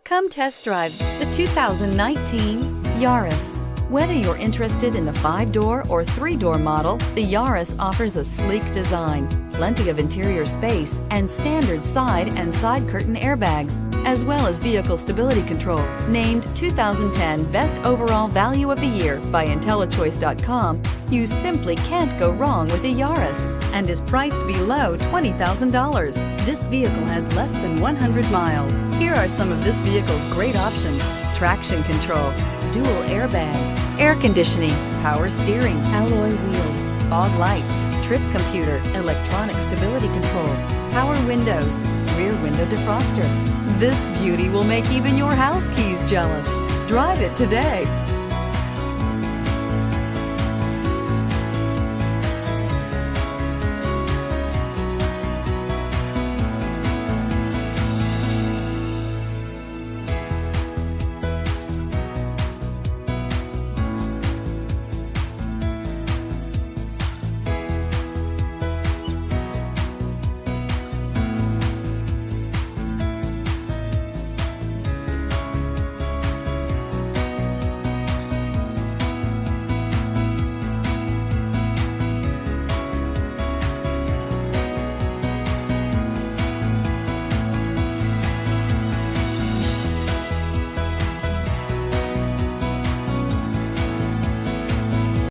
Come test drive the 2019 Yaris. Whether you're interested in the 5-door or 3-door model, the Yaris offers a sleek design, plenty of interior space, and standard side and side curtain airbags, as well as vehicle stability control. Named 2010 Best Overall Value of the Year by IntelliChoice.com, you simply can't go wrong with a Yaris and is priced below $20,000. This vehicle has less than 100 miles. Here are some of this vehicle's great options: traction control, dual airbags, air conditioning, power steering, alloy wheels, fog lights, trip computer, electronic stability control, power windows, rear window defroster. This beauty will make even your house keys jealous. Drive it today.